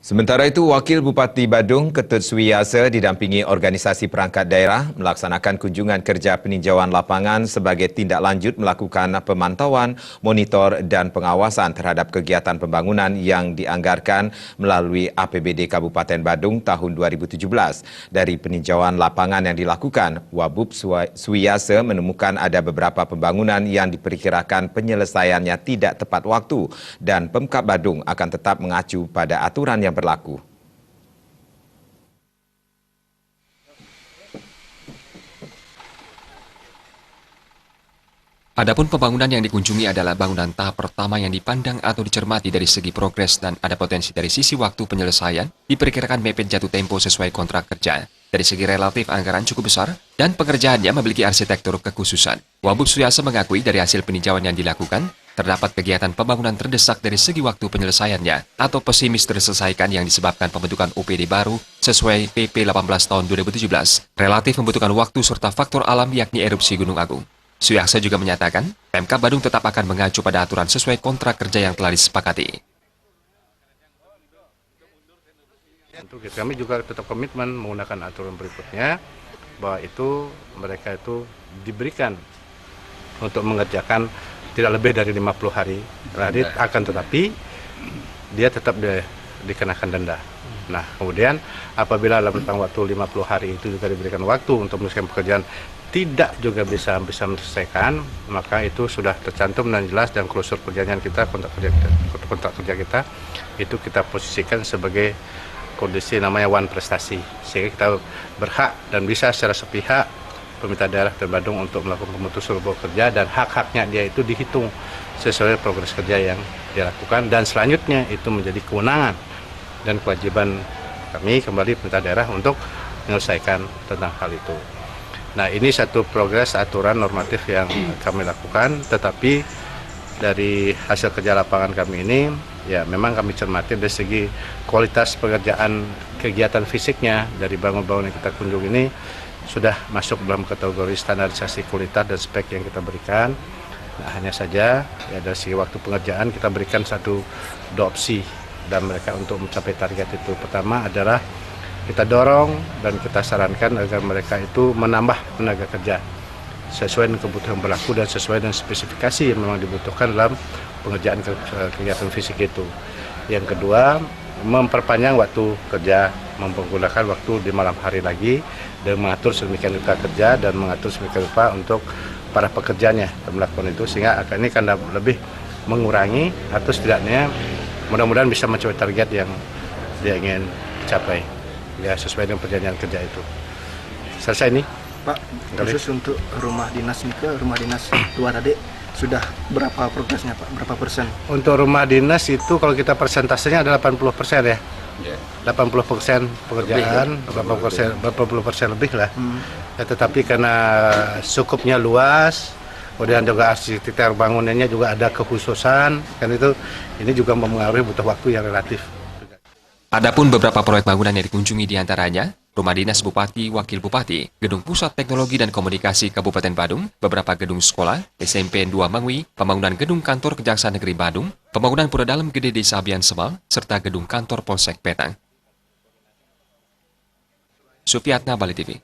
Sementara itu, Wakil Bupati Badung Ketut Suwiyasa didampingi organisasi perangkat daerah melaksanakan kunjungan kerja peninjauan lapangan sebagai tindak lanjut melakukan pemantauan, monitor dan pengawasan terhadap kegiatan pembangunan yang dianggarkan melalui APBD Kabupaten Badung tahun 2017. Dari peninjauan lapangan yang dilakukan, Wabub Suwiyasa menemukan ada beberapa pembangunan yang diperkirakan penyelesaiannya tidak tepat waktu dan Pemkab Badung akan tetap mengacu pada aturan yang berlaku. Adapun pembangunan yang dikunjungi adalah bangunan tahap pertama yang dipandang atau dicermati dari segi progres dan ada potensi dari sisi waktu penyelesaian, diperkirakan mepet jatuh tempo sesuai kontrak kerja. Dari segi relatif anggaran cukup besar dan pengerjaannya memiliki arsitektur kekhususan. Wabub Suwiyasa mengakui dari hasil peninjauan yang dilakukan, terdapat kegiatan pembangunan terdesak dari segi waktu penyelesaiannya atau pesimis terselesaikan yang disebabkan pembentukan UPD baru sesuai PP 18 tahun 2017. Relatif membutuhkan waktu serta faktor alam yakni erupsi Gunung Agung. Suwiyasa juga menyatakan, Pemkab Badung tetap akan mengacu pada aturan sesuai kontrak kerja yang telah disepakati. Kami juga tetap komitmen menggunakan aturan berikutnya, bahwa itu mereka itu diberikan untuk mengerjakan tidak lebih dari 50 hari kredit, akan tetapi dia tetap dikenakan denda. Nah, kemudian apabila dalam rentang waktu 50 hari itu juga diberikan waktu untuk menyelesaikan pekerjaan tidak juga bisa menyelesaikan, maka itu sudah tercantum dan jelas dan klausur perjanjian kita, kontrak kerja kita itu kita posisikan sebagai kondisi namanya one prestasi, sehingga kita berhak dan bisa secara sepihak pemerintah daerah dan Badung untuk melakukan pemutusan hubungan kerja dan hak-haknya dia itu dihitung sesuai progres kerja yang dilakukan dan selanjutnya itu menjadi kewenangan dan kewajiban kami kembali pemerintah daerah untuk menyelesaikan tentang hal itu. Nah, ini satu progres aturan normatif yang kami lakukan, tetapi dari hasil kerja lapangan kami ini, ya memang kami cermati dari segi kualitas pekerjaan kegiatan fisiknya dari bangun-bangun yang kita kunjungi ini sudah masuk dalam kategori standarisasi kualitas dan spek yang kita berikan. Nah, hanya saja ya dari segi waktu pengerjaan kita berikan dua opsi dan mereka untuk mencapai target itu. Pertama adalah kita dorong dan kita sarankan agar mereka itu menambah tenaga kerja sesuai dengan kebutuhan berlaku dan sesuai dengan spesifikasi yang memang dibutuhkan dalam pengerjaan kegiatan fisik itu. Yang kedua, memperpanjang waktu kerja, menggunakan waktu di malam hari lagi dan mengatur sedemikian rupa kerja dan mengatur sedemikian rupa untuk para pekerjanya melakukan itu, sehingga ini akan lebih mengurangi atau setidaknya mudah-mudahan bisa mencapai target yang dia ingin capai ya sesuai dengan perjanjian kerja itu. Selesai nih Pak, khusus untuk rumah dinas ini ke rumah dinas luar adik sudah berapa progresnya Pak? Berapa persen? Untuk rumah dinas itu kalau kita persentasenya ada 80% ya. 80% pekerjaan, 80% lebih lah. Ya, tetapi karena cukupnya luas, kemudian juga arsitektur bangunannya juga ada kekhususan, kan itu ini juga mempengaruhi butuh waktu yang relatif. Adapun beberapa proyek bangunan yang dikunjungi diantaranya, Rumah Dinas Bupati, Wakil Bupati, Gedung Pusat Teknologi dan Komunikasi Kabupaten Badung, beberapa gedung sekolah, SMP 2 Mangwi, pembangunan gedung kantor Kejaksaan Negeri Badung, pembangunan Pura Dalam Gede Desa Abian Semal, serta gedung kantor Polsek Petang. Supiatna, Bali TV.